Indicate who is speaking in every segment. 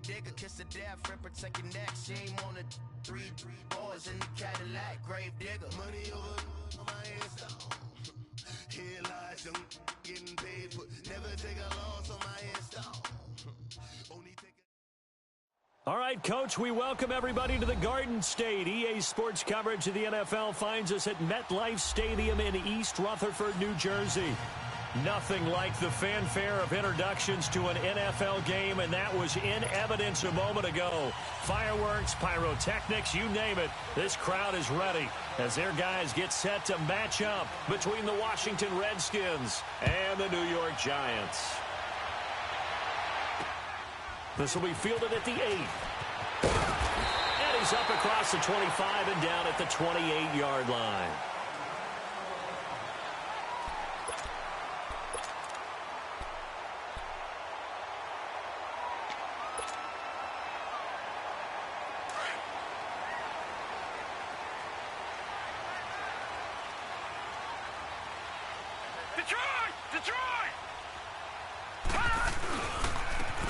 Speaker 1: digger, kiss the death, friend, protect your neck. She ain't on the three boys in the Cadillac, grave digger. Money over my headstone. Here lies young, getting paid for. Never take a loss on my headstone. Only take a...
Speaker 2: All right, Coach, we welcome everybody to the Garden State. EA Sports coverage of the NFL finds us at MetLife Stadium in East Rutherford, New Jersey. Nothing like the fanfare of introductions to an NFL game, and that was in evidence a moment ago. Fireworks, pyrotechnics, you name it. This crowd is ready as their guys get set to match up between the Washington Redskins and the New York Giants. This will be fielded at the 8. And he's up across the 25 and down at the 28-yard line.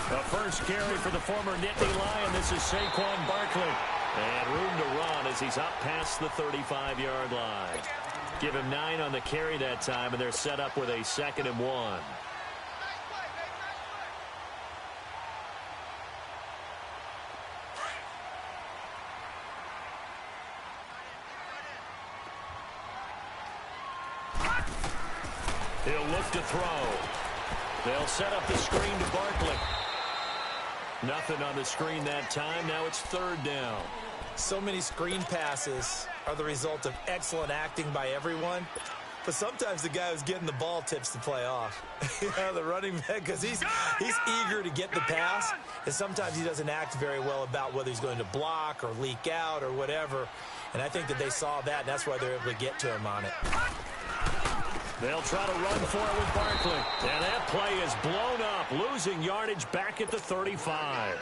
Speaker 2: The first carry for the former Nittany Lion. This is Saquon Barkley. And room to run as he's up past the 35-yard line. Give him 9 on the carry that time, and they're set up with a 2nd and 1. He'll look to throw. They'll set up the screen to Barkley. Nothing on the screen that time. Now it's 3rd down.
Speaker 3: So many screen passes are the result of excellent acting by everyone. But sometimes the guy who's getting the ball tips the play off. The running back, because he's eager to get the pass. And sometimes he doesn't act very well about whether he's going to block or leak out or whatever. And I think that they saw that, and that's why they're able to get to him on it.
Speaker 2: They'll try to run for it with Barkley. And that play is blown up, losing yardage back at the 35.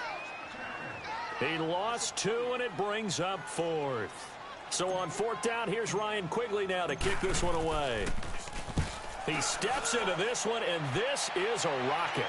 Speaker 2: He lost 2, and it brings up 4th. So on 4th down, here's Ryan Quigley now to kick this one away. He steps into this one, and this is a rocket.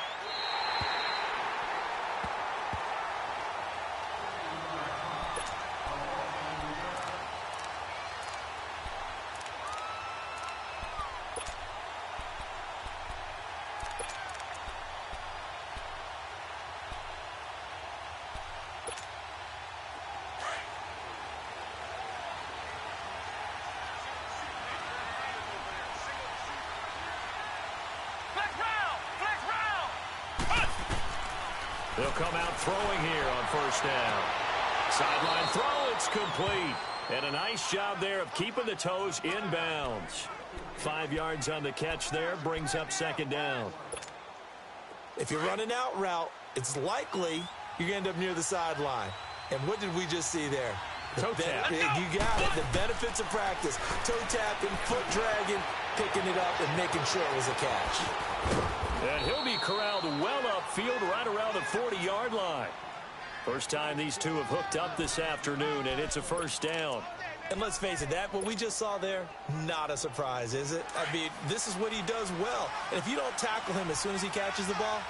Speaker 2: They'll come out throwing here on 1st down. Sideline throw, it's complete. And a nice job there of keeping the toes inbounds. 5 yards on the catch there, brings up 2nd down.
Speaker 3: If you're running out route, it's likely you're going to end up near the sideline. And what did we just see there?
Speaker 2: Toe tap.
Speaker 3: You got it. The benefits of practice. Toe tapping, foot dragging, picking it up, and making sure it was a catch.
Speaker 2: And he'll be corralled well upfield right around the 40-yard line. First time these two have hooked up this afternoon, and it's a 1st down.
Speaker 3: And let's face it, that what we just saw there, not a surprise, is it? I mean, this is what he does well. And if you don't tackle him as soon as he catches the ball,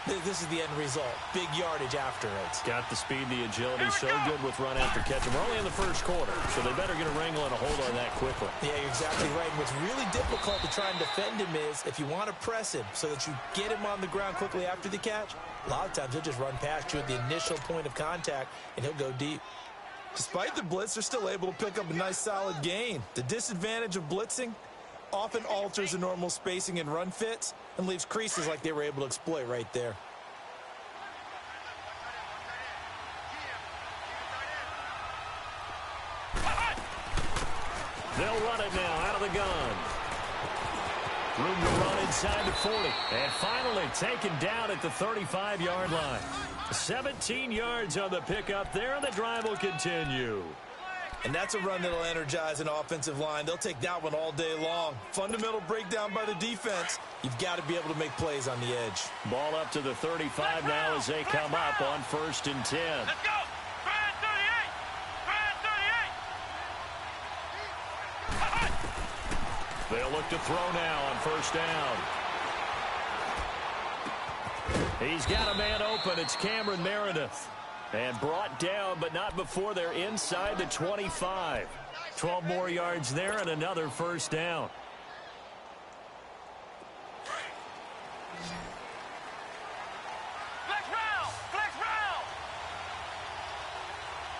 Speaker 3: this is the end result. Big yardage after it.
Speaker 2: Got the speed, the agility, so good with run after catch. And we're only in the 1st quarter, so they better get a wrangle and a hold on that quickly.
Speaker 3: Yeah, you're exactly right. And what's really difficult to try and defend him is if you want to press him so that you get him on the ground quickly after the catch, a lot of times he'll just run past you at the initial point of contact, and he'll go deep. Despite the blitz, they're still able to pick up a nice solid gain. The disadvantage of blitzing often alters the normal spacing and run fits and leaves creases like they were able to exploit right there.
Speaker 2: They'll run it now out of the gun. Room to run inside the 40. And finally taken down at the 35-yard line. 17 yards on the pickup there, and the drive will continue.
Speaker 3: And that's a run that'll energize an offensive line. They'll take that one all day long. Fundamental breakdown by the defense. You've got to be able to make plays on the edge.
Speaker 2: Ball up to the 35 now as they come up on 1st and 10.
Speaker 4: Let's go! Brad 38! Brad 38!
Speaker 2: They'll look to throw now on 1st down. He's got a man open. It's Cameron Meredith. And brought down, but not before they're inside the 25. 12 more yards there and another first down.
Speaker 4: Flex round! Flex round!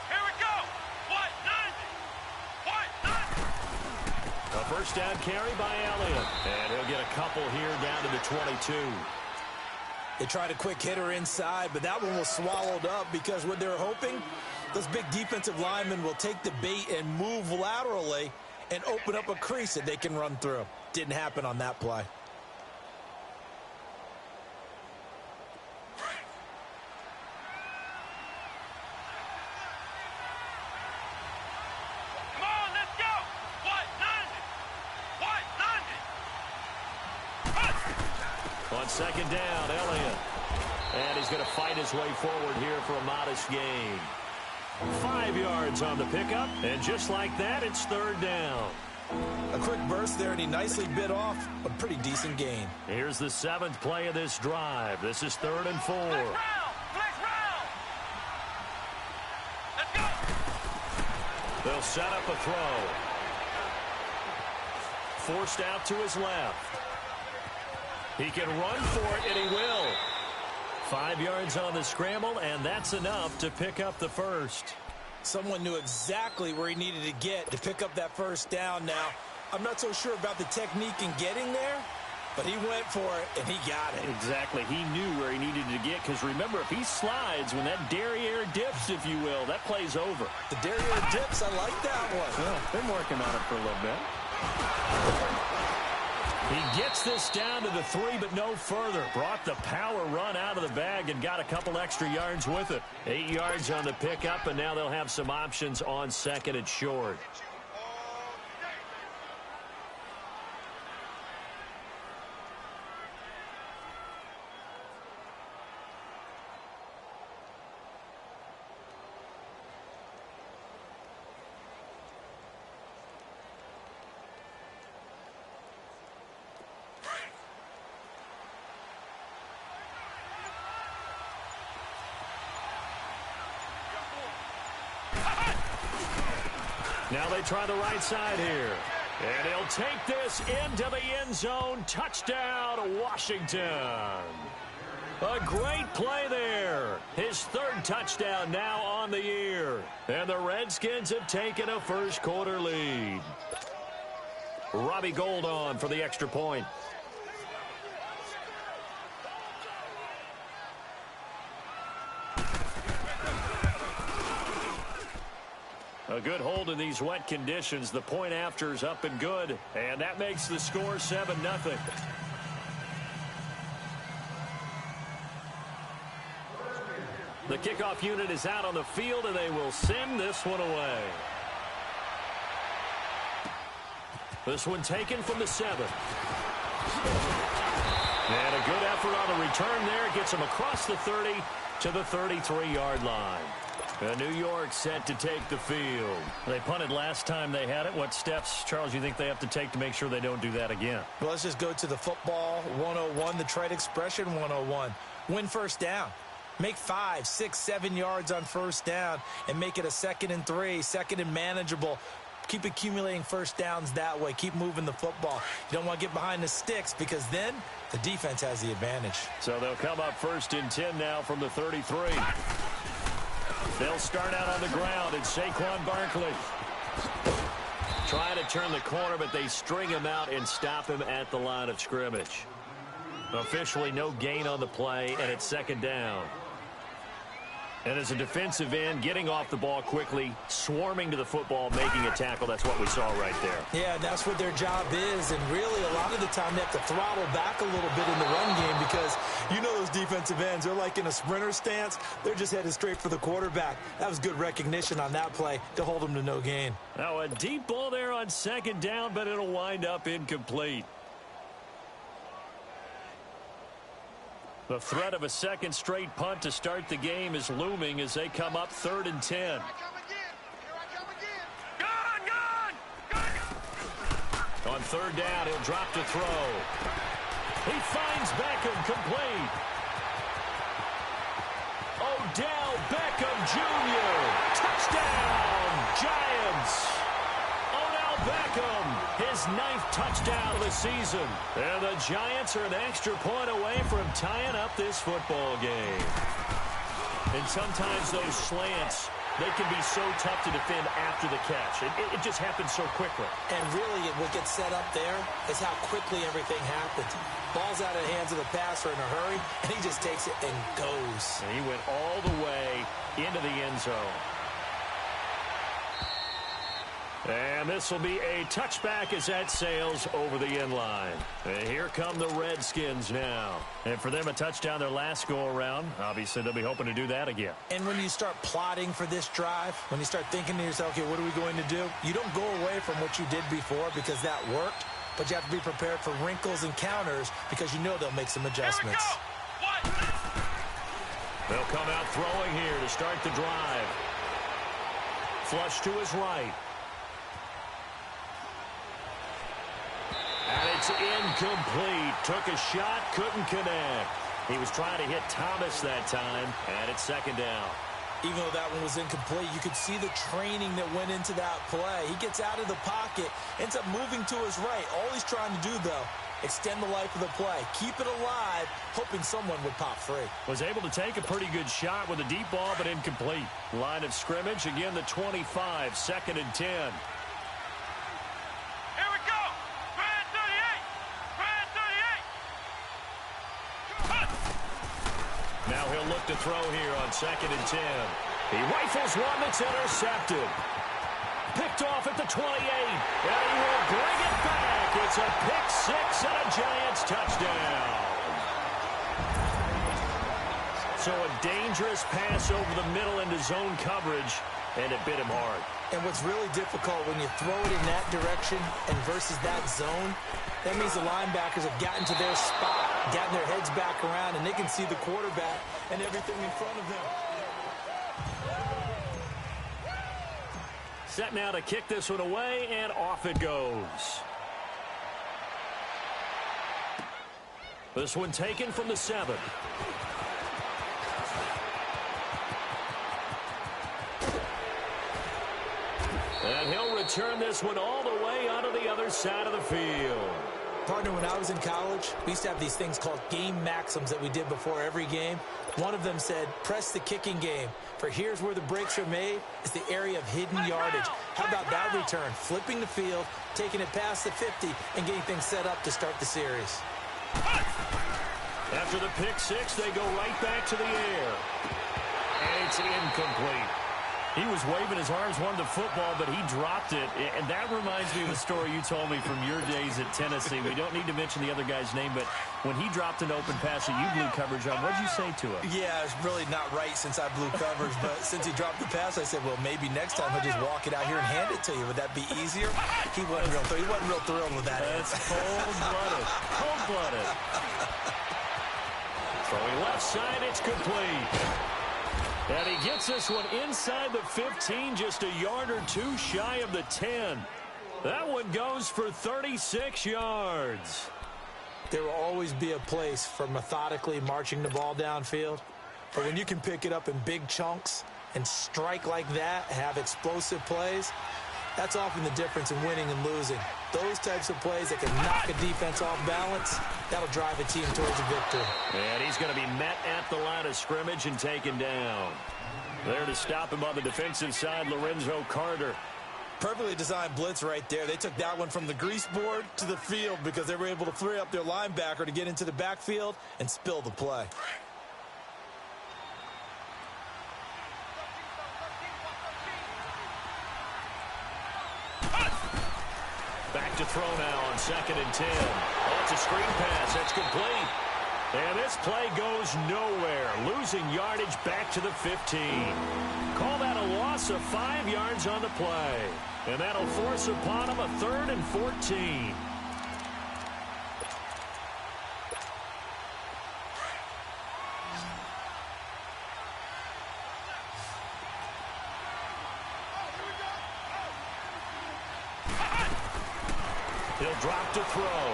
Speaker 4: Here we go! What? 90! What? 90!
Speaker 2: A first down carry by Elliott. And he'll get a couple here down to the 22.
Speaker 3: They tried a quick hitter inside, but that one was swallowed up because what they're hoping, those big defensive linemen will take the bait and move laterally and open up a crease that they can run through. Didn't happen on that play.
Speaker 4: Come on, let's go! What? 90! What? 90! Run!
Speaker 2: On second down, Elliott. And he's going to fight his way forward here for a modest gain. 5 yards on the pickup, and just like that, it's third down.
Speaker 3: A quick burst there, and he nicely bit off a pretty decent gain.
Speaker 2: Here's the 7th play of this drive. This is 3rd and 4.
Speaker 4: Flex round! Flex round! Let's go!
Speaker 2: They'll set up a throw. Forced out to his left. He can run for it, and he will. 5 yards on the scramble, and that's enough to pick up the first.
Speaker 3: Someone knew exactly where he needed to get to pick up that first down. Now, I'm not so sure about the technique in getting there, but he went for it, and he got it.
Speaker 2: Exactly. He knew where he needed to get, because remember, if he slides, when that derriere dips, if you will, that play's over.
Speaker 3: The derriere dips, I like that one.
Speaker 2: Well, been working on it for a little bit. He gets this down to the 3, but no further. Brought the power run out of the bag and got a couple extra yards with it. 8 yards on the pickup, and now they'll have some options on second and short. Now they try the right side here. And he'll take this into the end zone. Touchdown, Washington. A great play there. His 3rd touchdown now on the year. And the Redskins have taken a first quarter lead. Robbie Gould on for the extra point. A good hold in these wet conditions. The point after is up and good. And that makes the score 7-0. The kickoff unit is out on the field, and they will send this one away. This one taken from the 7. And a good effort on the return there. Gets him across the 30 to the 33-yard line. New York set to take the field. They punted last time they had it. What steps, Charles, you think they have to take to make sure they don't do that again?
Speaker 3: Well, let's just go to the football 101, the trade expression 101. Win first down. Make 5, 6, 7 yards on first down and make it a 2nd and 3, 2nd and manageable. Keep accumulating first downs that way. Keep moving the football. You don't want to get behind the sticks because then the defense has the advantage.
Speaker 2: So they'll come up 1st and 10 now from the 33. They'll start out on the ground, and Saquon Barkley trying to turn the corner, but they string him out and stop him at the line of scrimmage. Officially no gain on the play, and it's 2nd down. And as a defensive end, getting off the ball quickly, swarming to the football, making a tackle, that's what we saw right there.
Speaker 3: Yeah, that's what their job is, and really a lot of the time they have to throttle back a little bit in the run game because you know those defensive ends, they're like in a sprinter stance. They're just headed straight for the quarterback. That was good recognition on that play to hold them to no gain.
Speaker 2: Now a deep ball there on 2nd down, but it'll wind up incomplete. The threat of a 2nd straight punt to start the game is looming as they come up 3rd and 10.
Speaker 4: Here I come again. Gone!
Speaker 2: On 3rd down, he'll drop to throw. He finds Beckham complete. Odell Beckham Jr. Touchdown, Giants. Odell Beckham, his 9th touchdown of the season. And the Giants are an extra point away from tying up this football game. And sometimes those slants, they can be so tough to defend after the catch. It just happens so quickly. And really, what gets set up there is how quickly everything happens. Ball's out of the hands of the passer in a hurry, and he just takes it and goes. And he went all the way into the end zone. And this will be a touchback as that sails over the end line. And here come the Redskins now. And for them, a touchdown their last go-around. Obviously, they'll be hoping to do that again. And when you start plotting for this drive, when you start thinking to yourself, okay, what are we going to do? You don't go away from what you did before because that worked. But you have to be prepared for wrinkles and counters because you know they'll make some adjustments. They'll come out throwing here to start the drive. Flush to his right. And it's incomplete. Took a shot, couldn't connect. He was trying to hit Thomas that time, and it's second down. Even though that one was incomplete, you could see the training that went into that play. He gets out of the pocket, ends up moving to his right. All he's trying to do, though, extend the life of the play. Keep it alive, hoping someone would pop free. Was able to take a pretty good shot with a deep ball, but incomplete. Line of scrimmage, again the 25, 2nd and 10. Now he'll look to throw here on 2nd and 10. He rifles one that's intercepted. Picked off at the 28. And he will bring it back. It's a pick six and a Giants touchdown. So a dangerous pass over the middle into zone coverage, and it bit him hard. And what's really difficult when you throw it in that direction and versus that zone, that means the linebackers have gotten to their spot, gotten their heads back around, and they can see the quarterback and everything in front of them. Set now to kick this one away, and off it goes. This one taken from the 7. And he'll return this one all the way onto the other side of the field. Partner, when I was in college, we used to have these things called game maxims that we did before every game. One of them said, press the kicking game. For here's where the breaks are made. It's the area of hidden yardage. How about that return? Flipping the field, taking it past the 50, and getting things set up to start the series. After the pick six, they go right back to the air. And it's incomplete. He was waving his arms, wanted the football, but he dropped it. And that reminds me of a story you told me from your days at Tennessee. We don't need to mention the other guy's name, but when he dropped an open pass that you blew coverage on, what did you say to him?
Speaker 3: Yeah, it's really not right since I blew coverage, but since he dropped the pass, I said, well, maybe next time he'll just walk it out here and hand it to you. Would that be easier? He wasn't real thrilled with that.
Speaker 2: That's cold-blooded. Cold-blooded. Throwing left side, it's complete. And he gets this one inside the 15, just a yard or two shy of the 10. That one goes for 36 yards.
Speaker 3: There will always be a place for methodically marching the ball downfield. But when you can pick it up in big chunks and strike like that, have explosive plays, that's often the difference in winning and losing. Those types of plays that can knock a defense off balance, that'll drive a team towards a victory.
Speaker 2: And he's going to be met at the line of scrimmage and taken down. There to stop him on the defensive side, Lorenzo Carter.
Speaker 3: Perfectly designed blitz right there. They took that one from the grease board to the field because they were able to free up their linebacker to get into the backfield and spill the play.
Speaker 2: Back to throw now on 2nd and 10. Oh, it's a screen pass. That's complete. And this play goes nowhere. Losing yardage back to the 15. Call that a loss of 5 yards on the play. And that'll force upon him a 3rd and 14. He'll drop to throw.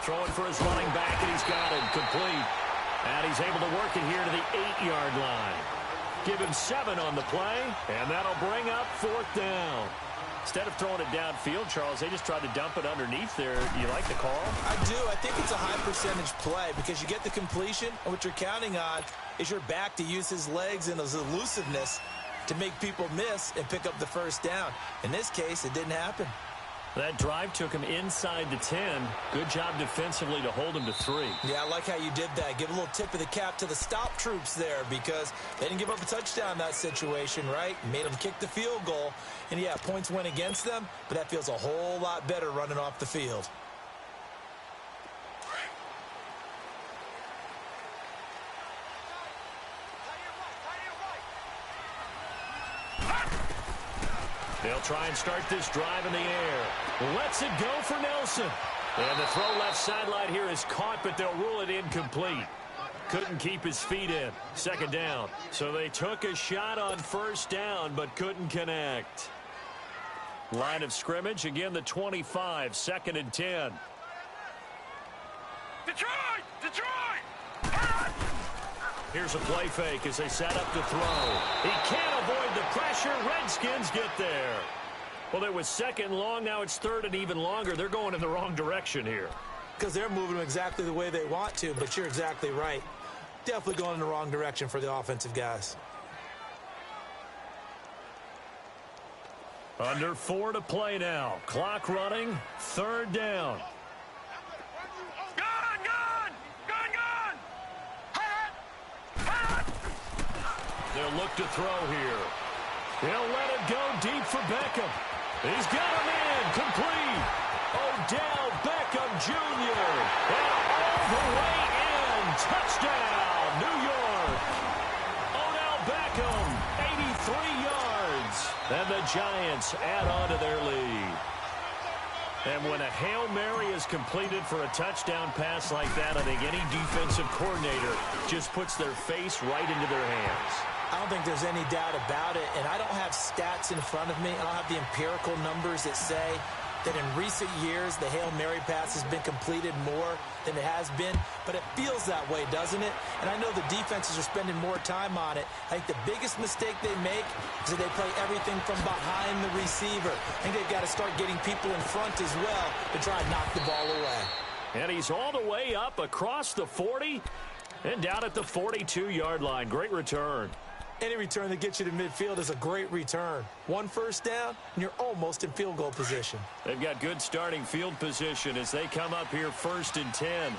Speaker 2: Throwing for his running back, and he's got it. Complete. And he's able to work it here to the 8-yard line. Give him 7 on the play, and that'll bring up 4th down. Instead of throwing it downfield, Charles, they just tried to dump it underneath there. Do you like the call?
Speaker 3: I do. I think it's a high-percentage play because you get the completion, and what you're counting on is your back to use his legs and his elusiveness to make people miss and pick up the first down. In this case, it didn't happen.
Speaker 2: That drive took him inside the 10. Good job defensively to hold him to 3.
Speaker 3: Yeah, I like how you did that. Give a little tip of the cap to the stop troops there because they didn't give up a touchdown in that situation, right? Made them kick the field goal. And, yeah, points went against them, but that feels a whole lot better running off the field.
Speaker 2: They'll try and start this drive in the air. Lets it go for Nelson. And the throw left sideline here is caught, but they'll rule it incomplete. Couldn't keep his feet in. 2nd down. So they took a shot on 1st down, but couldn't connect. Line of scrimmage, again the 25, 2nd and 10.
Speaker 4: Detroit! Detroit!
Speaker 2: Here's a play fake as they set up to throw. He can't avoid the pressure. Redskins get there. Well, it was 2nd long. Now it's 3rd and even longer. They're going in the wrong direction here.
Speaker 3: Because they're moving them exactly the way they want to, but you're exactly right. Definitely going in the wrong direction for the offensive guys.
Speaker 2: Under 4 to play now. Clock running. 3rd down.
Speaker 4: Gun! Gun! Gun! Gun!
Speaker 2: They'll look to throw here. He'll let it go deep for Beckham. He's got him in. Complete. Odell Beckham Jr. And all the way in. Touchdown, New York. Odell Beckham, 83 yards. And the Giants add on to their lead. And when a Hail Mary is completed for a touchdown pass like that, I think any defensive coordinator just puts their face right into their hands.
Speaker 3: I don't think there's any doubt about it, and I don't have stats in front of me. I don't have the empirical numbers that say that in recent years the Hail Mary pass has been completed more than it has been, but it feels that way, doesn't it? And I know the defenses are spending more time on it. I think the biggest mistake they make is that they play everything from behind the receiver. I think they've got to start getting people in front as well to try and knock the ball away.
Speaker 2: And he's all the way up across the 40 and down at the 42-yard line. Great return.
Speaker 3: Any return that gets you to midfield is a great return. 1 first down, and you're almost in field goal position.
Speaker 2: They've got good starting field position as they come up here 1st and 10.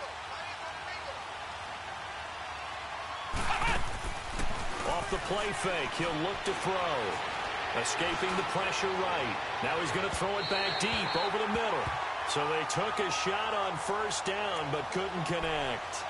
Speaker 2: Off the play fake, he'll look to throw. Escaping the pressure right. Now he's going to throw it back deep over the middle. So they took a shot on 1st down but couldn't connect.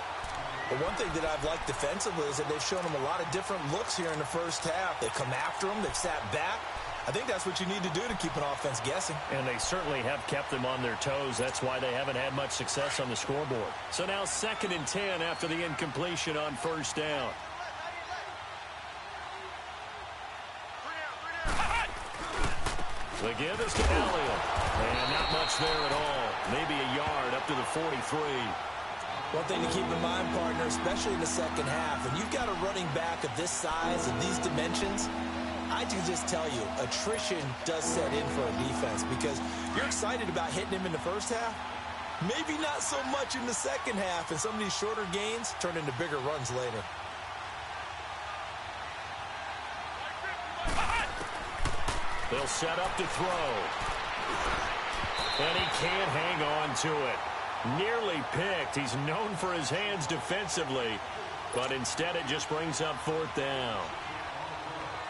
Speaker 3: But one thing that I've liked defensively is that they've shown them a lot of different looks here in the first half. They've come after them. They've sat back. I think that's what you need to do to keep an offense guessing.
Speaker 2: And they certainly have kept them on their toes. That's why they haven't had much success on the scoreboard. So now 2nd and 10 after the incompletion on 1st down. The give is to Elliott. And not much there at all. Maybe a yard up to the 43.
Speaker 3: One thing to keep in mind, partner, especially in the second half, when you've got a running back of this size and these dimensions, I can just tell you, attrition does set in for a defense because you're excited about hitting him in the first half. Maybe not so much in the second half, and some of these shorter gains turn into bigger runs later.
Speaker 2: They'll set up to throw. And he can't hang on to it. Nearly picked. He's known for his hands defensively, but instead it just brings up 4th down.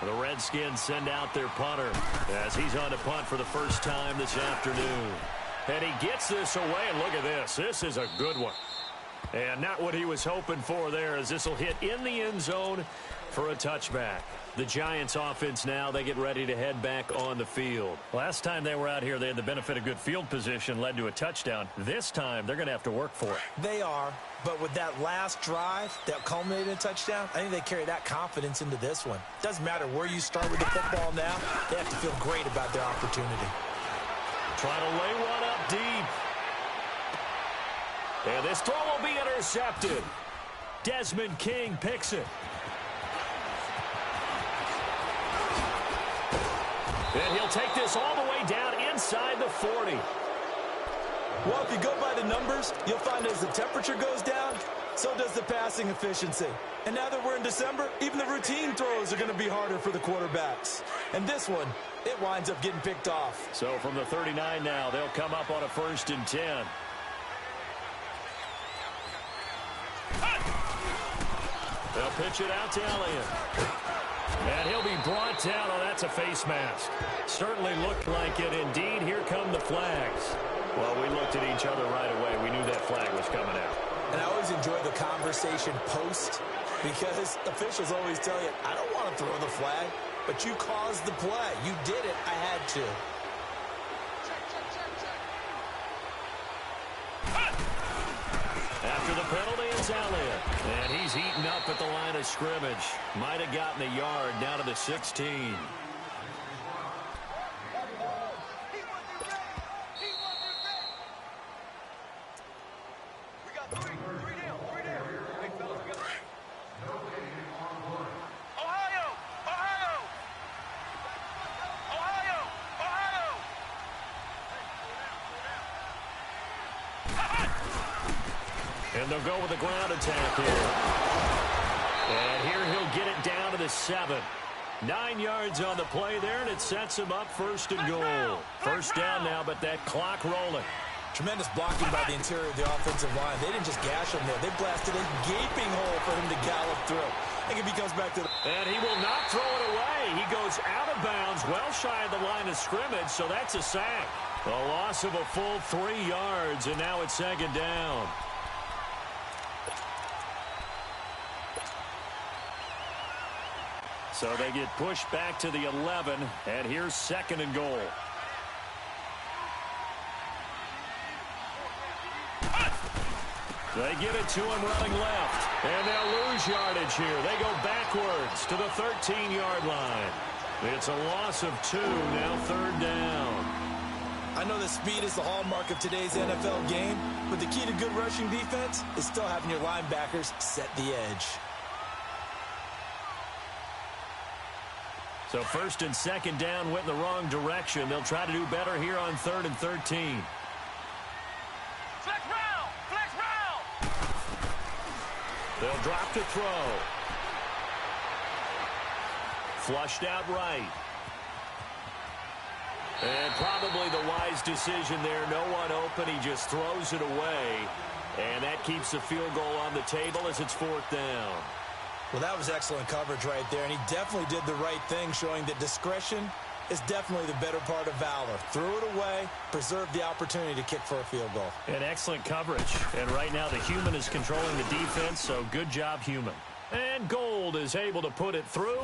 Speaker 2: The Redskins send out their punter as he's on to punt for the first time this afternoon. And he gets this away, and look at this. This is a good one. And not what he was hoping for there, as this will hit in the end zone for a touchback. The Giants offense now, they get ready to head back on the field. Last time they were out here, they had the benefit of good field position, led to a touchdown. This time, they're going to have to work for it.
Speaker 3: They are, but with that last drive that culminated in a touchdown, I think they carry that confidence into this one. Doesn't matter where you start with the football now, they have to feel great about their opportunity.
Speaker 2: Trying to lay one up deep. And this throw will be intercepted. Desmond King picks it. And he'll take this all the way down inside the 40.
Speaker 3: Well, if you go by the numbers, you'll find as the temperature goes down, so does the passing efficiency. And now that we're in December, even the routine throws are going to be harder for the quarterbacks. And this one, it winds up getting picked off.
Speaker 2: So from the 39 now, they'll come up on a 1st and 10. They'll pitch it out to Elliott. And he'll be brought down. Oh, that's a face mask. Certainly looked like it. Indeed, here come the flags. Well, we looked at each other right away. We knew that flag was coming out.
Speaker 3: And I always enjoy the conversation post because officials always tell you, I don't want to throw the flag, but you caused the play. You did it. I had to.
Speaker 2: After the penalty, it's Elliott. And he's eaten up at the line of scrimmage. Might have gotten a yard down to the 16. And they'll go with a ground attack here. And here he'll get it down to the 7. 9 yards on the play there, and it sets him up 1st and goal. 1st down now, but that clock rolling.
Speaker 3: Tremendous blocking by the interior of the offensive line. They didn't just gash him there. They blasted a gaping hole for him to gallop through. I think if he comes back to the...
Speaker 2: And he will not throw it away. He goes out of bounds, well shy of the line of scrimmage, so that's a sack. A loss of a full 3 yards, and now it's 2nd down. So they get pushed back to the 11, and here's 2nd and goal. They give it to him running left, and they'll lose yardage here. They go backwards to the 13-yard line. It's a loss of 2, now 3rd down.
Speaker 3: I know that speed is the hallmark of today's NFL game, but the key to good rushing defense is still having your linebackers set the edge.
Speaker 2: So 1st and 2nd down went in the wrong direction. They'll try to do better here on 3rd and 13.
Speaker 4: Flex round! Flex round!
Speaker 2: They'll drop to throw. Flushed out right. And probably the wise decision there. No one open. He just throws it away. And that keeps the field goal on the table as it's 4th down.
Speaker 3: Well, that was excellent coverage right there, and he definitely did the right thing, showing that discretion is definitely the better part of valor. Threw it away, preserved the opportunity to kick for a field goal.
Speaker 2: And excellent coverage. And right now the human is controlling the defense, so good job, human. And Gold is able to put it through,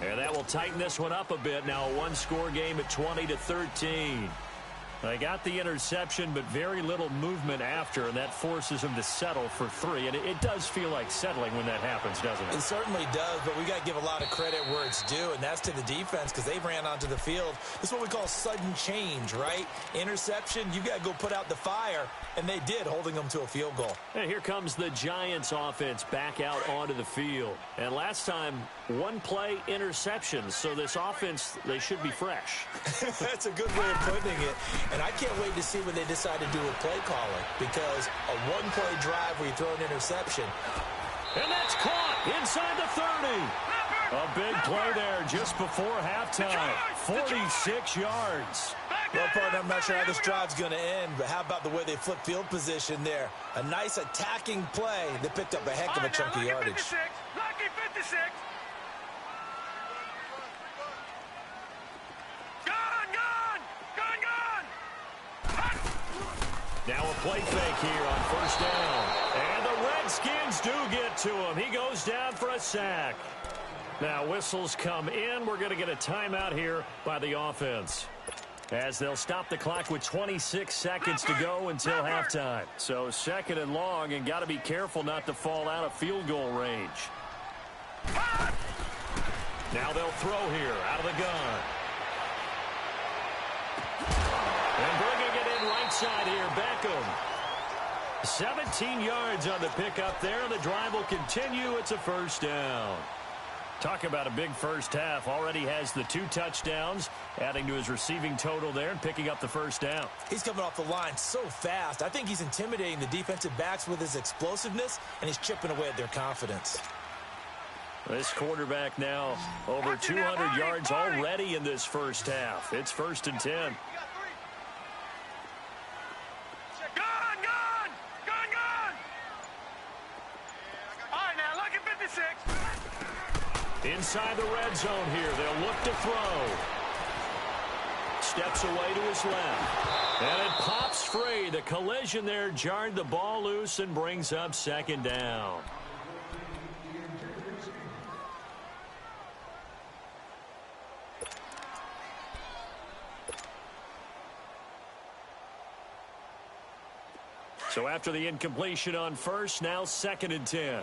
Speaker 2: and that will tighten this one up a bit. Now a one-score game at 20-13. They got the interception, but very little movement after, and that forces him to settle for 3. And it does feel like settling when that happens, doesn't it?
Speaker 3: It certainly does, but we got to give a lot of credit where it's due, and that's to the defense because they ran onto the field. This is what we call sudden change, right? Interception, you got to go put out the fire, and they did, holding them to a field goal.
Speaker 2: And here comes the Giants offense back out onto the field. And last time, 1 play interceptions, so this offense, they should be fresh.
Speaker 3: That's a good way of putting it. And I can't wait to see what they decide to do with play calling, because a 1-play drive where you throw an interception.
Speaker 2: And that's caught inside the 30. A big play there just before halftime. 46 yards.
Speaker 3: Well, partner, I'm not sure how this drive's going to end, but how about the way they flip field position there? A nice attacking play that picked up a heck of a chunk of yardage.
Speaker 4: Lucky 56.
Speaker 2: Now a play fake here on 1st down. And the Redskins do get to him. He goes down for a sack. Now whistles come in. We're going to get a timeout here by the offense, as they'll stop the clock with 26 seconds to go until halftime. So 2nd and long, and got to be careful not to fall out of field goal range. Now they'll throw here out of the gun. And bringing it in right side here, Beckham. 17 yards on the pickup there. The drive will continue. It's a first down. Talk about a big first half. Already has the 2 touchdowns, adding to his receiving total there and picking up the first down.
Speaker 3: He's coming off the line so fast. I think he's intimidating the defensive backs with his explosiveness, and he's chipping away at their confidence.
Speaker 2: This quarterback now over 200 yards already in this first half. It's 1st and 10. Inside the red zone here. They'll look to throw. Steps away to his left. And it pops free. The collision there jarred the ball loose and brings up 2nd down. So after the incompletion on first, now 2nd and 10.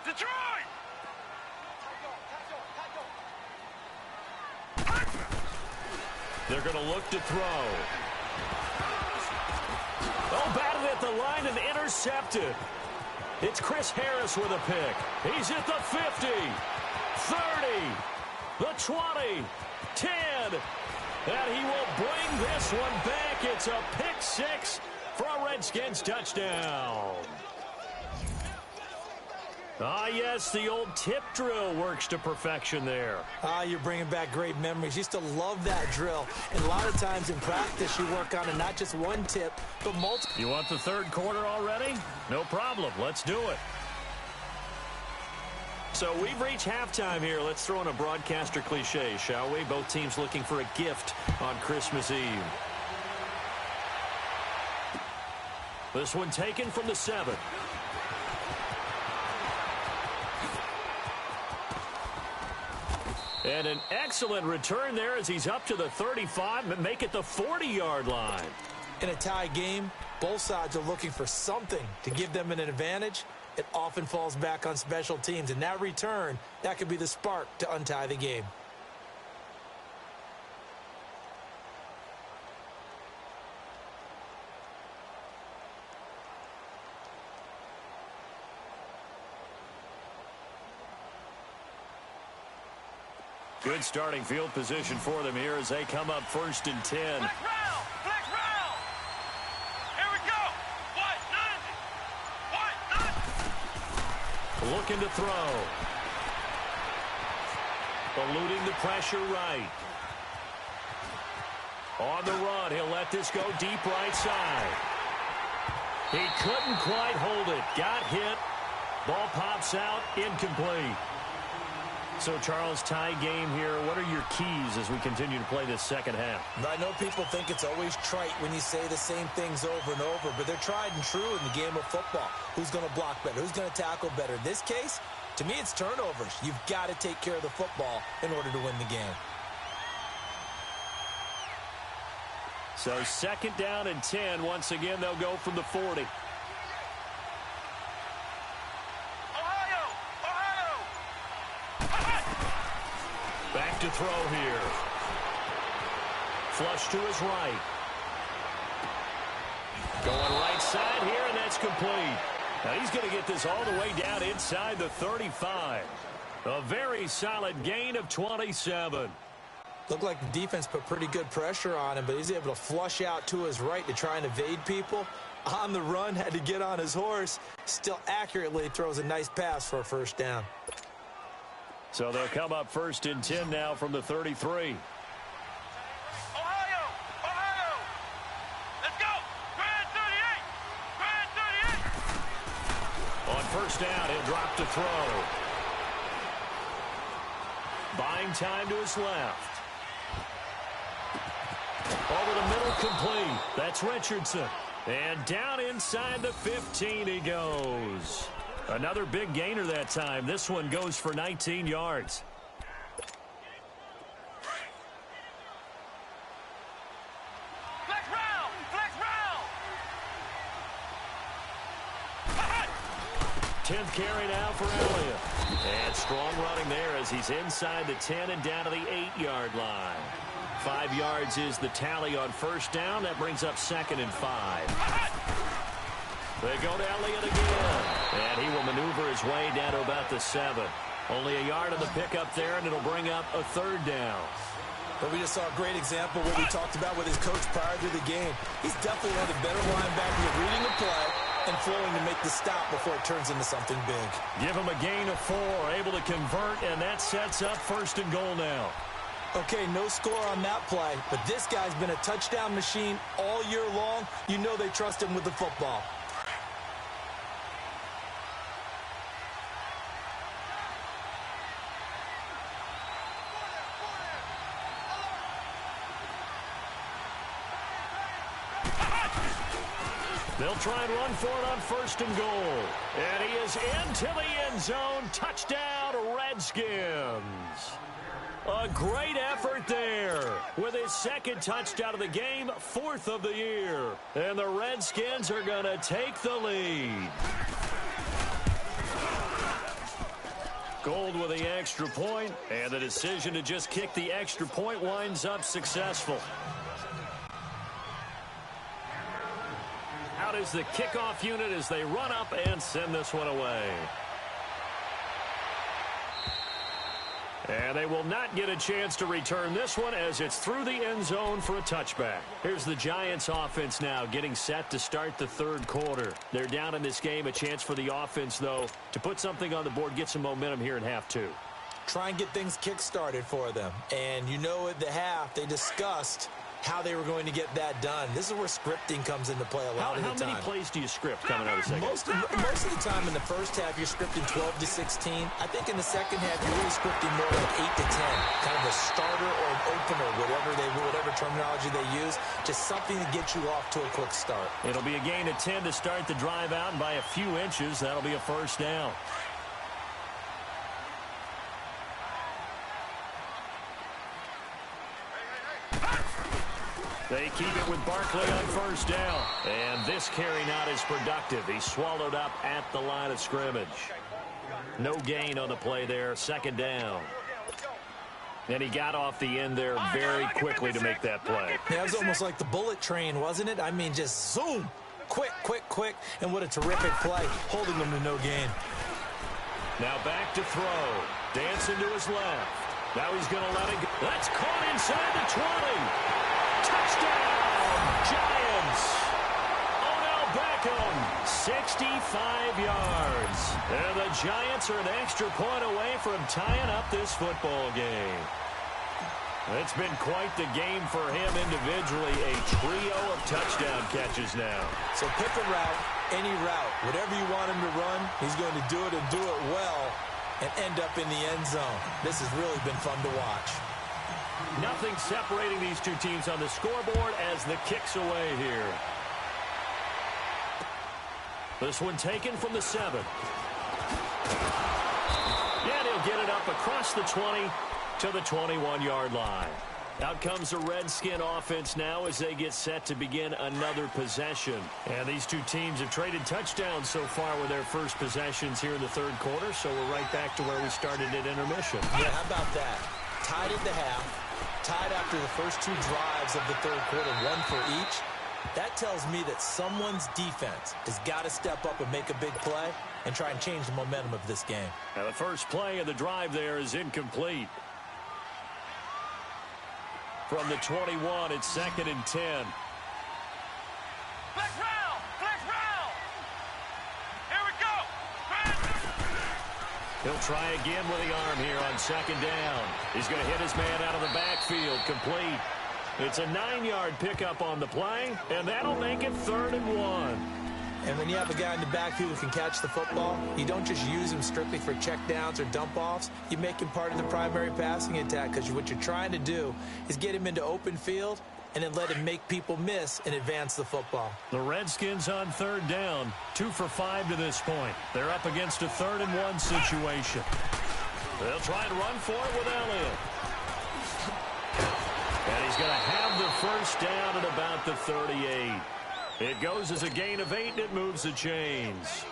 Speaker 4: Detroit!
Speaker 2: They're going to look to throw. Oh, batted at the line and intercepted. It's Chris Harris with a pick. He's at the 50, 30, the 20, 10. And he will bring this one back. It's a pick 6 for a Redskins touchdown. Ah, yes, the old tip drill works to perfection there.
Speaker 3: Ah, you're bringing back great memories. Used to love that drill. And a lot of times in practice, you work on it, not just one tip, but multiple.
Speaker 2: You want the 3rd quarter already? No problem. Let's do it. So we've reached halftime here. Let's throw in a broadcaster cliche, shall we? Both teams looking for a gift on Christmas Eve. This one taken from the 7. And an excellent return there as he's up to the 35 and make it the 40-yard line.
Speaker 3: In a tie game, both sides are looking for something to give them an advantage. It often falls back on special teams, and that return, that could be the spark to untie the game.
Speaker 2: Good starting field position for them here as they come up 1st and 10.
Speaker 4: Flex round! Flex round! Here we go! What?
Speaker 2: Looking to throw. Eluding the pressure right. On the run, he'll let this go deep right side. He couldn't quite hold it. Got hit. Ball pops out. Incomplete. So, Charles, tie game here. What are your keys as we continue to play this second half?
Speaker 3: I know people think it's always trite when you say the same things over and over, but they're tried and true in the game of football. Who's going to block better? Who's going to tackle better? In this case, to me, it's turnovers. You've got to take care of the football in order to win the game.
Speaker 2: So, 2nd down and 10. Once again, they'll go from the 40. Back to throw here. Flush to his right. Going right side here, and that's complete. Now he's going to get this all the way down inside the 35. A very solid gain of 27.
Speaker 3: Looked like the defense put pretty good pressure on him, but he's able to flush out to his right to try and evade people. On the run, had to get on his horse. Still accurately throws a nice pass for a first down.
Speaker 2: So they'll come up 1st and 10 now from the 33.
Speaker 4: Ohio! Let's go! Grand 38!
Speaker 2: On 1st down, he'll drop to throw. Buying time to his left. Over the middle, complete. That's Richardson. And down inside the 15 he goes. Another big gainer that time. This one goes for 19 yards.
Speaker 4: Flex round!
Speaker 2: 10th carry now for Elliott. And strong running there as he's inside the 10 and down to the 8-yard line. 5 yards is the tally on first down. That brings up 2nd and 5. They go to Elliott again. And he will maneuver his way down to about the 7. Only a yard on the pickup there, and it'll bring up a 3rd down.
Speaker 3: But we just saw a great example of what we talked about with his coach prior to the game. He's definitely one of the better linebackers at reading the play and flowing to make the stop before it turns into something big.
Speaker 2: Give him a gain of 4, able to convert, and that sets up 1st and goal now.
Speaker 3: Okay, no score on that play, but this guy's been a touchdown machine all year long. You know they trust him with the football.
Speaker 2: They'll try and run for it on 1st and goal. And he is into the end zone. Touchdown, Redskins. A great effort there with his 2nd touchdown of the game, 4th of the year. And the Redskins are going to take the lead. Gold with the extra point, and the decision to just kick the extra point winds up successful. Out is the kickoff unit as they run up and send this one away. And they will not get a chance to return this one as it's through the end zone for a touchback. Here's the Giants offense now getting set to start the 3rd quarter. They're down in this game. A chance for the offense, though, to put something on the board, get some momentum here in half 2.
Speaker 3: Try and get things kick-started for them. And you know at the half, they discussed how they were going to get that done. This is where scripting comes into play a lot of the time.
Speaker 2: How many plays do you script coming out of the second?
Speaker 3: Most of the time in the first half, you're scripting 12 to 16. I think in the second half, you're really scripting more like 8 to 10. Kind of a starter or an opener, whatever terminology they use. Just something to get you off to a quick start.
Speaker 2: It'll be a gain of 10 to start the drive out, and by a few inches, that'll be a 1st down. They keep it with Barkley on 1st down. And this carry not as productive. He's swallowed up at the line of scrimmage. No gain on the play there. 2nd down. And he got off the end there very quickly to make that play.
Speaker 3: Yeah, it was almost like the bullet train, wasn't it? I mean, just zoom. Quick, quick, quick. And what a terrific play, holding them to no gain.
Speaker 2: Now back to throw. Dancing to his left. Now he's going to let it go. That's caught inside the 20. Touchdown, Giants. Odell Beckham, 65 yards. And the Giants are an extra point away from tying up this football game. It's been quite the game for him individually. A trio of touchdown catches now.
Speaker 3: So pick a route, any route. Whatever you want him to run, he's going to do it and do it well and end up in the end zone. This has really been fun to watch.
Speaker 2: Nothing separating these two teams on the scoreboard as the kick's away here. This one taken from the 7. And he'll get it up across the 20 to the 21-yard line. Out comes the Redskin offense now as they get set to begin another possession. And these two teams have traded touchdowns so far with their first possessions here in the 3rd quarter, so we're right back to where we started at intermission.
Speaker 3: Yeah, how about that? Tied at the half. Tied after the first 2 drives of the 3rd quarter, 1 for each. That tells me that someone's defense has got to step up and make a big play and try and change the momentum of this game.
Speaker 2: Now the first play of the drive there is incomplete. From the 21, it's 2nd and 10.
Speaker 4: Flex round! Here we go!
Speaker 2: He'll try again with the arm here on 2nd down. He's going to hit his man out of the backfield, complete. It's a 9-yard pickup on the play, and that'll make it 3rd and 1.
Speaker 3: And when you have a guy in the backfield who can catch the football, you don't just use him strictly for check downs or dump offs. You make him part of the primary passing attack because what you're trying to do is get him into open field and then let him make people miss and advance the football.
Speaker 2: The Redskins on 3rd down, 2 for 5 to this point. They're up against a 3rd and 1 situation. They'll try and run for it with Elliott. And he's going to have the 1st down at about the 38. It goes as a gain of 8, and it moves the chains.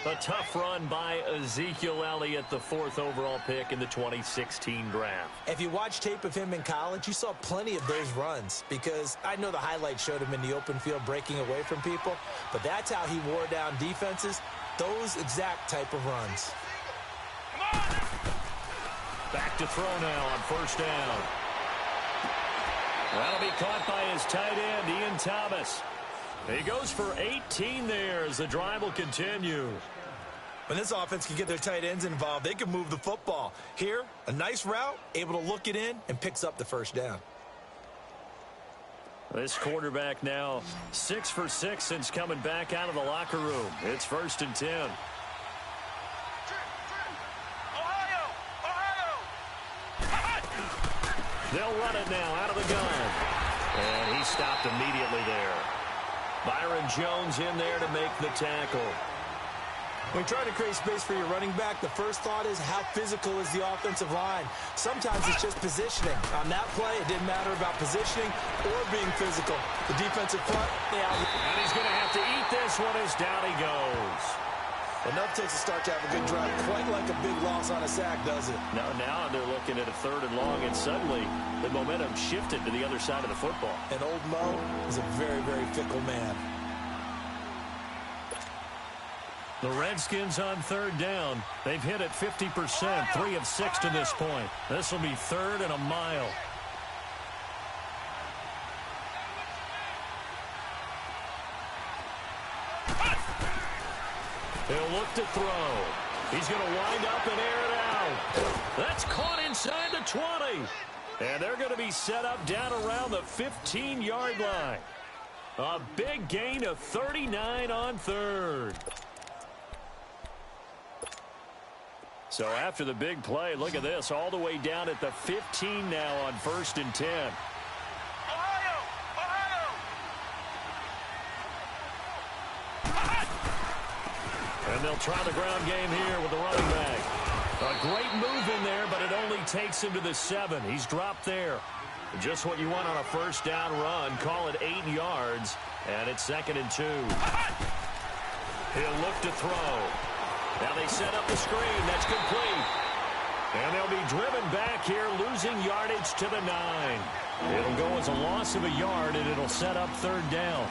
Speaker 2: A tough run by Ezekiel Elliott, the 4th overall pick in the 2016 draft.
Speaker 3: If you watch tape of him in college, you saw plenty of those runs, because I know the highlights showed him in the open field breaking away from people, but that's how he wore down defenses, those exact type of runs.
Speaker 2: Back to throw now on 1st down. That'll be caught by his tight end, Ian Thomas. He goes for 18 there as the drive will continue.
Speaker 3: When this offense can get their tight ends involved, they can move the football. Here, a nice route, able to look it in, and picks up the 1st down.
Speaker 2: This quarterback now 6 for 6 since coming back out of the locker room. It's 1st and 10. They'll run it now out of the gun. And he stopped immediately there. Byron Jones in there to make the tackle.
Speaker 3: When you try to create space for your running back, the first thought is how physical is the offensive line. Sometimes it's just positioning. On that play, it didn't matter about positioning or being physical. The defensive front,
Speaker 2: And he's going to have to eat this one as down he goes.
Speaker 3: Enough takes a start to have a good drive. Quite like a big loss on a sack, does it?
Speaker 2: Now they're looking at a 3rd and long, and suddenly the momentum shifted to the other side of the football.
Speaker 3: And old Mo is a very, very fickle man.
Speaker 2: The Redskins on 3rd down. They've hit it 50%, 3 of 6 to this point. This will be 3rd and a mile. He'll look to throw. He's going to wind up and air it out. That's caught inside the 20. And they're going to be set up down around the 15-yard line. A big gain of 39 on 3rd. So after the big play, look at this, all the way down at the 15 now on 1st and 10. And they'll try the ground game here with the running back. A great move in there, but it only takes him to the 7. He's dropped there. Just what you want on a 1st down run. Call it 8 yards, and it's 2nd and 2. He'll look to throw. Now they set up the screen. That's complete. And they'll be driven back here, losing yardage to the 9. It'll go as a loss of a yard, and it'll set up 3rd down.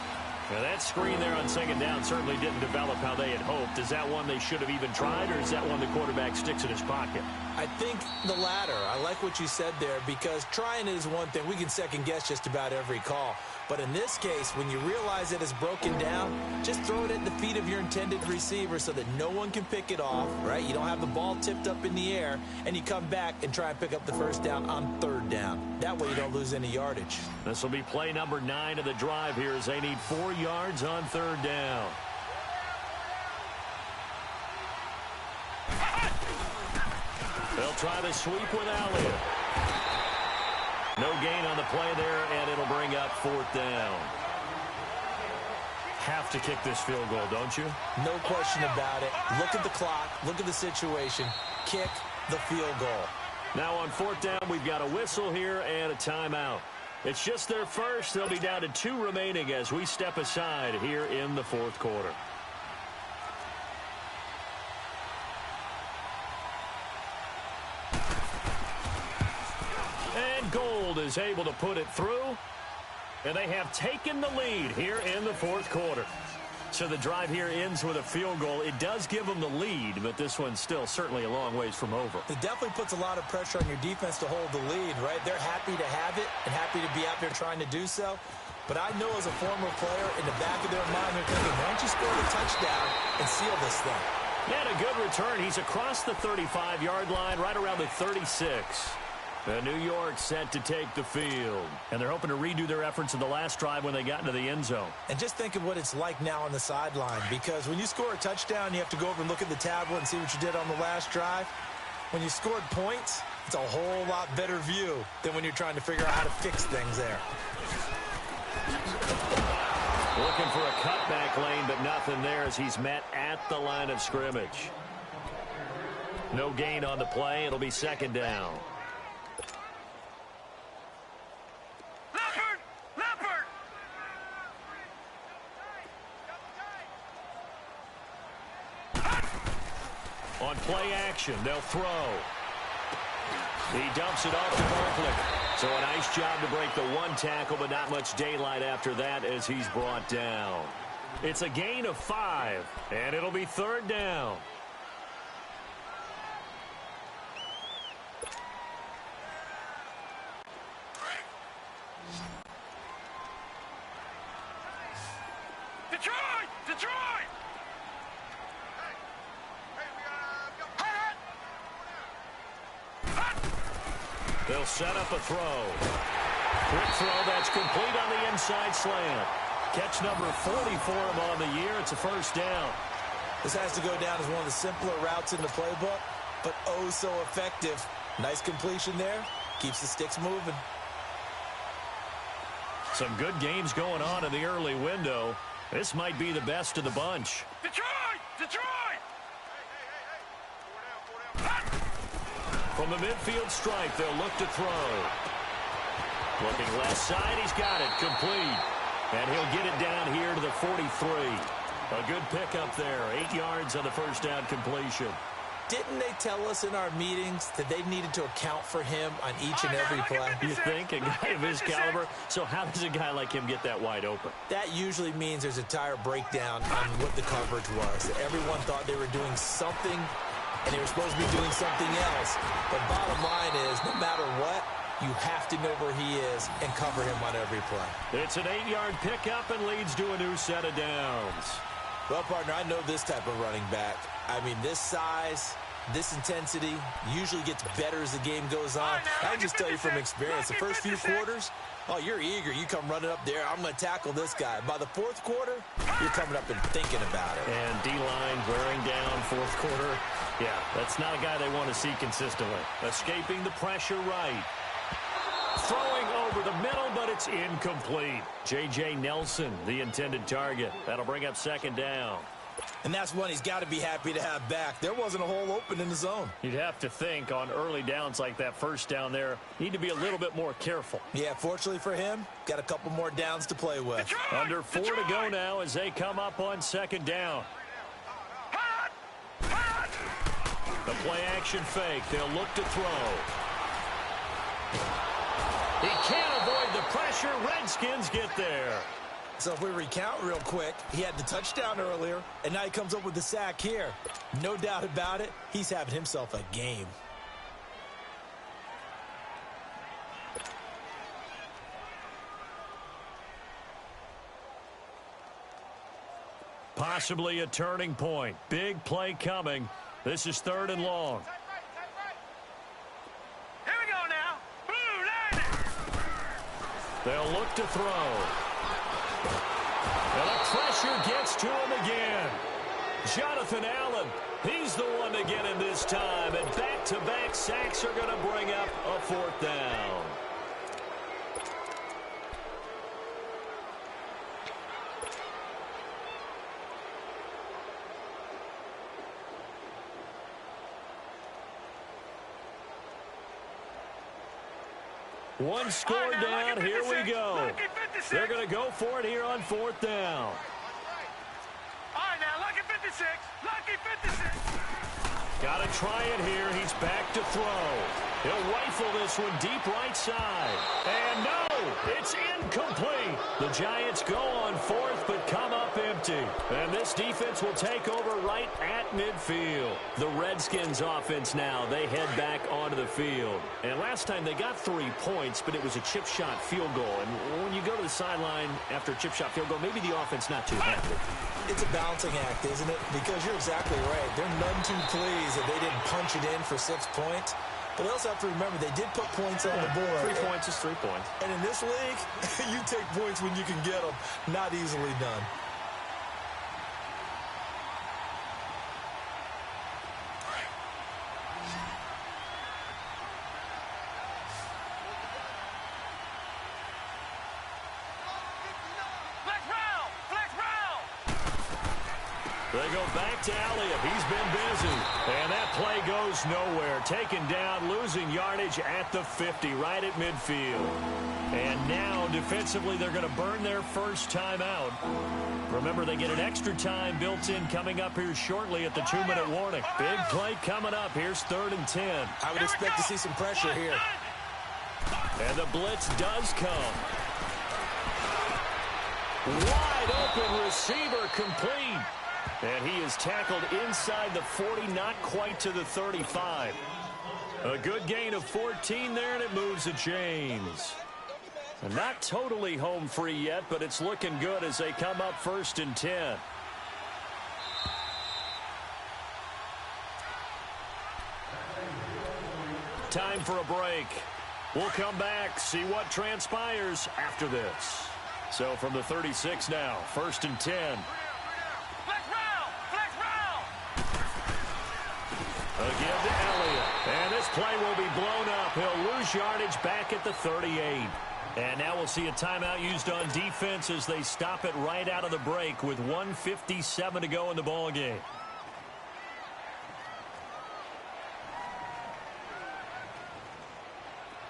Speaker 2: Now that screen there on 2nd down certainly didn't develop how they had hoped. Is that one they should have even tried, or is that one the quarterback sticks in his pocket?
Speaker 3: I think the latter. I like what you said there, because trying it is one thing. We can second-guess just about every call. But in this case, when you realize it is broken down, just throw it at the feet of your intended receiver so that no one can pick it off, right? You don't have the ball tipped up in the air, and you come back and try and pick up the 1st down on 3rd down. That way you don't lose any yardage.
Speaker 2: This will be play number 9 of the drive here as they need 4 yards on 3rd down. They'll try the sweep with Elliott. No gain on the play there, and it'll bring up 4th down. Have to kick this field goal, don't you?
Speaker 3: No question about it. Look at the clock. Look at the situation. Kick the field goal.
Speaker 2: Now on 4th down, we've got a whistle here and a timeout. It's just their first. They'll be down to 2 remaining as we step aside here in the 4th quarter. And Gold is able to put it through. And they have taken the lead here in the 4th quarter. So the drive here ends with a field goal. It does give them the lead, but this one's still certainly a long ways from over.
Speaker 3: It definitely puts a lot of pressure on your defense to hold the lead, right? They're happy to have it and happy to be out there trying to do so. But I know as a former player, in the back of their mind, they're thinking, why don't you score the touchdown and seal this thing?
Speaker 2: And a good return. He's across the 35-yard line, right around the 36. New York set to take the field. And they're hoping to redo their efforts in the last drive when they got into the end zone.
Speaker 3: And just think of what it's like now on the sideline, because when you score a touchdown, you have to go over and look at the tablet and see what you did on the last drive. When you scored points, it's a whole lot better view than when you're trying to figure out how to fix things there.
Speaker 2: Looking for a cutback lane, but nothing there as he's met at the line of scrimmage. No gain on the play. It'll be 2nd down. action. They'll throw. He dumps it off to Barkley. So a nice job to break the one tackle, but not much daylight after that as he's brought down. It's a gain of 5, and it'll be 3rd down.
Speaker 4: Detroit! Detroit!
Speaker 2: They'll set up a throw. Quick throw that's complete on the inside slant. Catch number 40 for him on the year. It's a 1st down.
Speaker 3: This has to go down as one of the simpler routes in the playbook, but oh so effective. Nice completion there. Keeps the sticks moving.
Speaker 2: Some good games going on in the early window. This might be the best of the bunch.
Speaker 4: Detroit! Detroit!
Speaker 2: From the midfield stripe, they'll look to throw. Looking left side, he's got it. Complete. And he'll get it down here to the 43. A good pickup there. 8 yards on the 1st down completion.
Speaker 3: Didn't they tell us in our meetings that they needed to account for him on each and every play?
Speaker 2: You think? A guy of his caliber? So how does a guy like him get that wide open?
Speaker 3: That usually means there's a tire breakdown on what the coverage was. Everyone thought they were doing something, and they were supposed to be doing something else. But bottom line is, no matter what, you have to know where he is and cover him on every play.
Speaker 2: It's an 8-yard pickup and leads to a new set of downs.
Speaker 3: Well, partner, I know this type of running back. I mean, this size, this intensity usually gets better as the game goes on. I can just tell you from experience, the first few quarters, oh, you're eager. You come running up there. I'm going to tackle this guy. By the 4th quarter, you're coming up and thinking about it.
Speaker 2: And D-line wearing down 4th quarter. Yeah, that's not a guy they want to see consistently. Escaping the pressure right. Throwing over the middle, but it's incomplete. J.J. Nelson, the intended target. That'll bring up 2nd down.
Speaker 3: And that's one he's got to be happy to have back. There wasn't a hole open in the zone.
Speaker 2: You'd have to think on early downs like that 1st down there, need to be a little bit more careful.
Speaker 3: Yeah, fortunately for him, got a couple more downs to play with.
Speaker 4: Detroit!
Speaker 2: Under 4 to go now as they come up on 2nd down. The play action fake. They'll look to throw. He can't avoid the pressure. Redskins get there.
Speaker 3: So if we recount real quick, he had the touchdown earlier, and now he comes up with the sack here. No doubt about it, he's having himself a game.
Speaker 2: Possibly a turning point. Big play coming. This is 3rd and long.
Speaker 4: Here we go now. Blue line.
Speaker 2: They'll look to throw. And the pressure gets to him again. Jonathan Allen, he's the one to get him this time. And back-to-back sacks are going to bring up a 4th down. One score down, here we go. They're going to go for it here on 4th down.
Speaker 4: All right, now, lucky 56. Lucky 56.
Speaker 2: Got to try it here. He's back to throw. He'll rifle this one deep right side. And no, it's incomplete. The Giants go on 4th, but come up empty. And this defense will take over right at midfield. The Redskins offense now, they head back onto the field. And last time they got 3 points, but it was a chip shot field goal. And when you go to the sideline after a chip shot field goal, maybe the offense not too happy.
Speaker 3: It's a balancing act, isn't it? Because you're exactly right. They're none too pleased that they didn't punch it in for 6 points. But they also have to remember they did put points on the board.
Speaker 2: 3 points is 3 points.
Speaker 3: And in this league, you take points when you can get them. Not easily done.
Speaker 2: They go back to Elliott. He's been busy. And that play goes nowhere. Taken down, losing yardage at the 50, right at midfield. And now, defensively, they're going to burn their first timeout. Remember, they get an extra time built in coming up here shortly at the 2-minute warning. Big play coming up. Here's 3rd and 10.
Speaker 3: I would expect to see some pressure here.
Speaker 2: And the blitz does come. Wide open receiver complete. And he is tackled inside the 40, not quite to the 35. A good gain of 14 there, and it moves the chains. Not totally home free yet, but it's looking good as they come up 1st and 10. Time for a break. We'll come back, see what transpires after this. So from the 36 now, 1st and 10. Again to Elliott. And this play will be blown up. He'll lose yardage back at the 38. And now we'll see a timeout used on defense as they stop it right out of the break with 1:57 to go in the ballgame.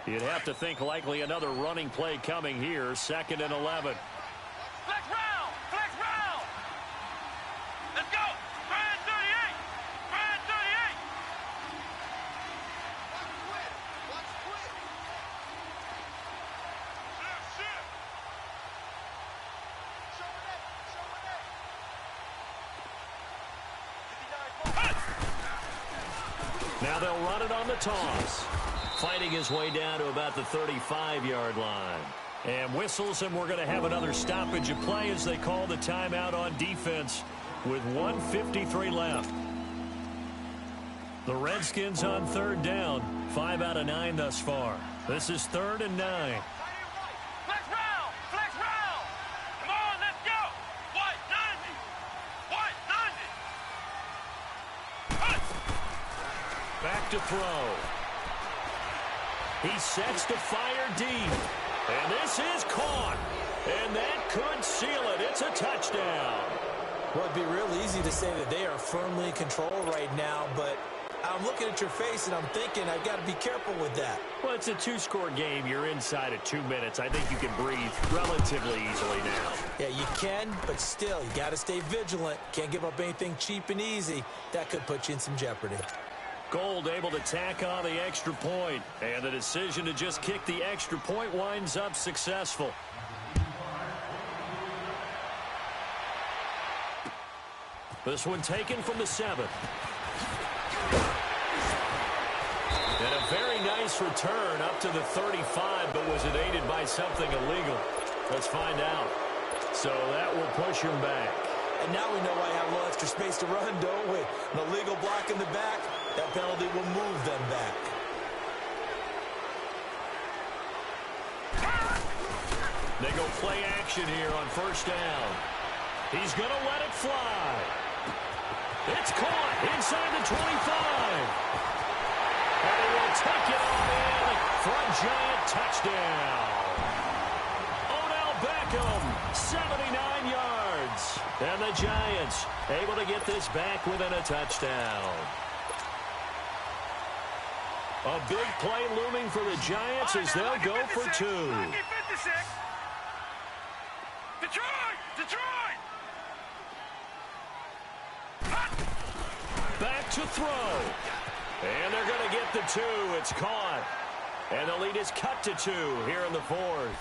Speaker 2: You'd have to think likely another running play coming here. 2nd and 11.
Speaker 4: Flex round! Flex round! Let's go! Brand 38! Brand 38! Watch quit! Shift! Show it!
Speaker 2: Now they'll run it on the toss. Fighting his way down to about the 35-yard line. And whistles, and we're going to have another stoppage of play as they call the timeout on defense with 1:53 left. The Redskins on 3rd down, 5 out of 9 thus far. This is 3rd and 9.
Speaker 4: Flex round! Flex round! Come on, let's go! White 90! White 90!
Speaker 2: Back to throw. He sets to fire deep. And this is caught. And that could seal it. It's a touchdown.
Speaker 3: Well, it'd be real easy to say that they are firmly in control right now, but I'm looking at your face and I'm thinking I've got to be careful with that.
Speaker 2: Well, it's a 2-score game. You're inside of 2 minutes. I think you can breathe relatively easily now.
Speaker 3: Yeah, you can, but still, you got to stay vigilant. Can't give up anything cheap and easy. That could put you in some jeopardy.
Speaker 2: Gold able to tack on the extra point, and the decision to just kick the extra point winds up successful. This one taken from the 7. And a very nice return up to the 35, but was it aided by something illegal? Let's find out. So that will push him back.
Speaker 3: And now we know why I have a little extra space to run, don't we? An illegal block in the back. That penalty will move them back.
Speaker 2: They go play action here on 1st down. He's going to let it fly. It's caught inside the 25. And he will take it off in for a giant touchdown. Odell Beckham, 79 yards. And the Giants able to get this back within a touchdown. A big play looming for the Giants as they'll go for 2.
Speaker 4: Detroit! Detroit!
Speaker 2: Back to throw. And they're going to get the 2. It's caught. And the lead is cut to 2 here in the 4th.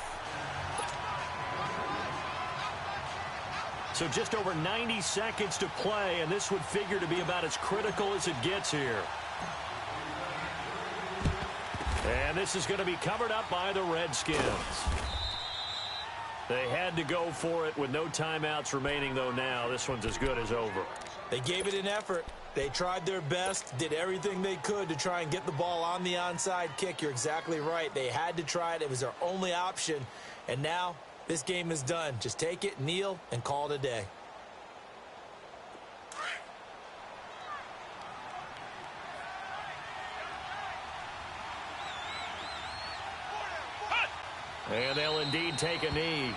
Speaker 2: So just over 90 seconds to play, and this would figure to be about as critical as it gets here. And this is going to be covered up by the Redskins. They had to go for it with no timeouts remaining, though now. This one's as good as over.
Speaker 3: They gave it an effort. They tried their best, did everything they could to try and get the ball on the onside kick. You're exactly right. They had to try it. It was their only option. And now this game is done. Just take it, kneel, and call it a day.
Speaker 2: And they'll indeed take a knee.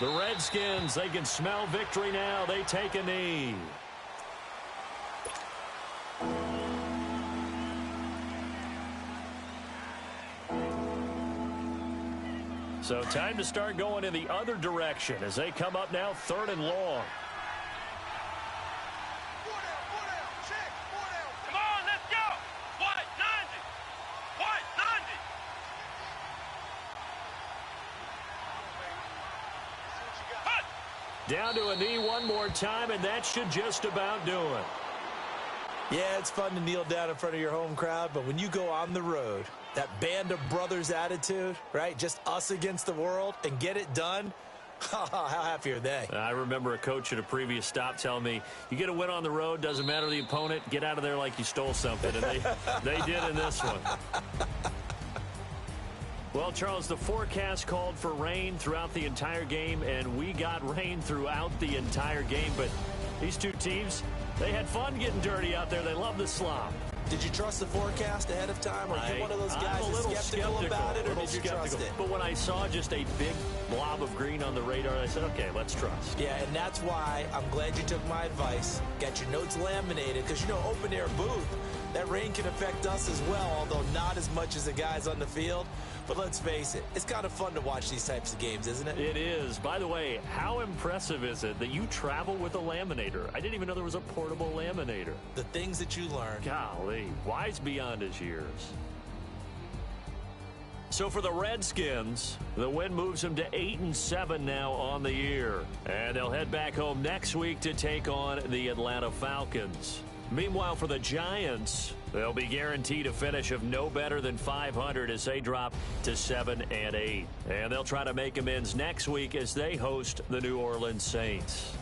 Speaker 2: The Redskins, they can smell victory now. They take a knee. So time to start going in the other direction as they come up now 3rd and long.
Speaker 4: Come on, let's go. White 90. White 90. Hut.
Speaker 2: Down to a knee one more time, and that should just about do it.
Speaker 3: Yeah, it's fun to kneel down in front of your home crowd, but when you go on the road, that band of brothers attitude, right? Just us against the world and get it done. How happy are they?
Speaker 2: I remember a coach at a previous stop telling me, you get a win on the road, doesn't matter the opponent, get out of there like you stole something. And they did in this one. Well, Charles, the forecast called for rain throughout the entire game, and we got rain throughout the entire game. But these two teams, they had fun getting dirty out there. They love the slop.
Speaker 3: Did you trust the forecast ahead of time? Or are you one of those guys that's skeptical about it, or did you trust it?
Speaker 2: But when I saw just a big blob of green on the radar, I said, okay, let's trust.
Speaker 3: Yeah, and that's why I'm glad you took my advice. Got your notes laminated, because, you know, open-air booth, that rain can affect us as well, although not as much as the guys on the field. But let's face it, it's kind of fun to watch these types of games, isn't it?
Speaker 2: It is. By the way, how impressive is it that you travel with a laminator? I didn't even know there was a portable laminator.
Speaker 3: The things that you learn.
Speaker 2: Golly, wise beyond his years. So for the Redskins, the win moves them to 8-7 now on the year. And they'll head back home next week to take on the Atlanta Falcons. Meanwhile, for the Giants, they'll be guaranteed a finish of no better than 500 as they drop to 7-8. And they'll try to make amends next week as they host the New Orleans Saints.